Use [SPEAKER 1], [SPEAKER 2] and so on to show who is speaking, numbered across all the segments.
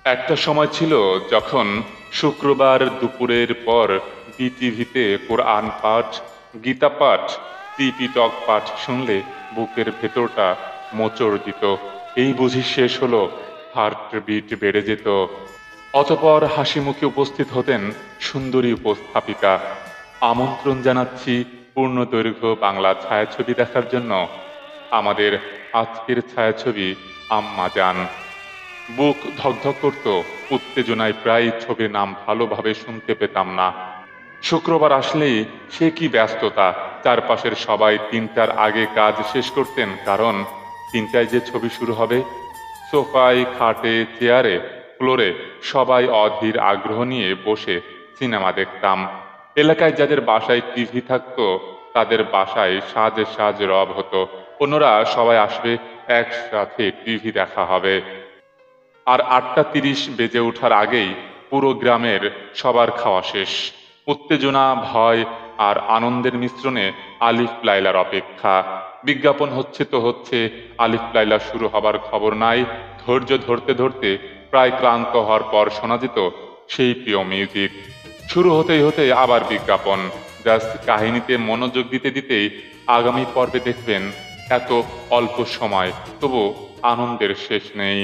[SPEAKER 1] একটা সময় ছিল যখন শুক্রবার দুপুরের পর বিটিভিতে কোরআন পাঠ, গীতা পাঠ, ত্রিপিটক পাঠ শুনলে বুকের ভেতরটা মোচড় দিত। এই বুঝি শেষ হলো, হার্টবিট বেড়ে যেত। অতঃপর হাসি মুখে উপস্থিত হতেন সুন্দরী উপস্থাপিকা। আমন্ত্রণ জানাচ্ছি পূর্ণদৈর্ঘ্য বাংলা ছায়াছবি দেখার জন্য। আমাদের আজকের ছায়াছবি আম্মা জান। বুক ধকধক করত, উত্তেজনায় প্রায় ছবির নাম ভালোভাবে শুনতে পেতাম না। শুক্রবার আসলেই সে কি ব্যস্ততা! চারপাশের সবাই ৩টার আগে কাজ শেষ করতেন, কারণ ৩টায় যে ছবি শুরু হবে। সোফায়, খাটে, চেয়ারে, ফ্লোরে সবাই অধীর আগ্রহ নিয়ে বসে সিনেমা দেখতাম। এলাকায় যাদের বাসায় টিভি থাকতো তাদের বাসায় সাজে সাজ রব হতো। অন্যরা সবাই আসবে, একসাথে টিভি দেখা হবে। আর ৮টা ৩০ বেজে ওঠার আগেই পুরো গ্রামের সবার খাওয়া শেষ। উত্তেজনা, ভয় আর আনন্দের মিশ্রণে আলিফ লায়লার অপেক্ষা। বিজ্ঞাপন হচ্ছে তো হচ্ছে, আলিফ লায়লা শুরু হবার খবর নাই। ধৈর্য ধরতে ধরতে প্রায় ক্লান্ত হওয়ার পর শোনা যেত সেই প্রিয় মিউজিক। শুরু হতেই হতেই আবার বিজ্ঞাপন। জাস্ট কাহিনীতে মনোযোগ দিতে দিতেই আগামী পর্বে দেখবেন এত অল্প সময়, তবু আনন্দের শেষ নেই।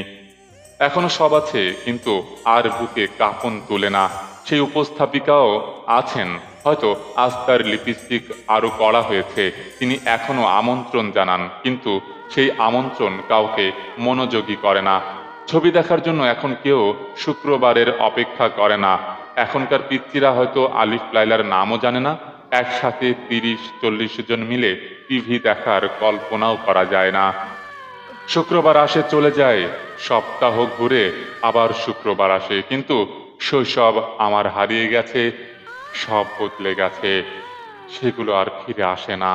[SPEAKER 1] এখনো সব আছে, কিন্তু আর বুকে কাঁপন তুলে না। সেই উপস্থাপিকাও আছেন, হয়তো আজ তার লিপস্টিক আরো কড়া হয়েছে। তিনি এখনো আমন্ত্রণ জানান, কিন্তু সেই আমন্ত্রণ কাউকে মনোযোগী করে না। ছবি দেখার জন্য এখন কেউ শুক্রবারের অপেক্ষা করে না। এখনকার পিচ্চিরা হয়তো আলিফ লায়লার নামও জানে না। একসাথে ৩০-৪০ জন মিলে টিভি দেখার কল্পনাও করা যায় না। শুক্রবার আসে, চলে যায়, সপ্তাহ ঘুরে আবার শুক্রবার আসে, কিন্তু শৈশব আমার হারিয়ে গেছে, সব বদলে গেছে, সেগুলো আর ফিরে আসে না।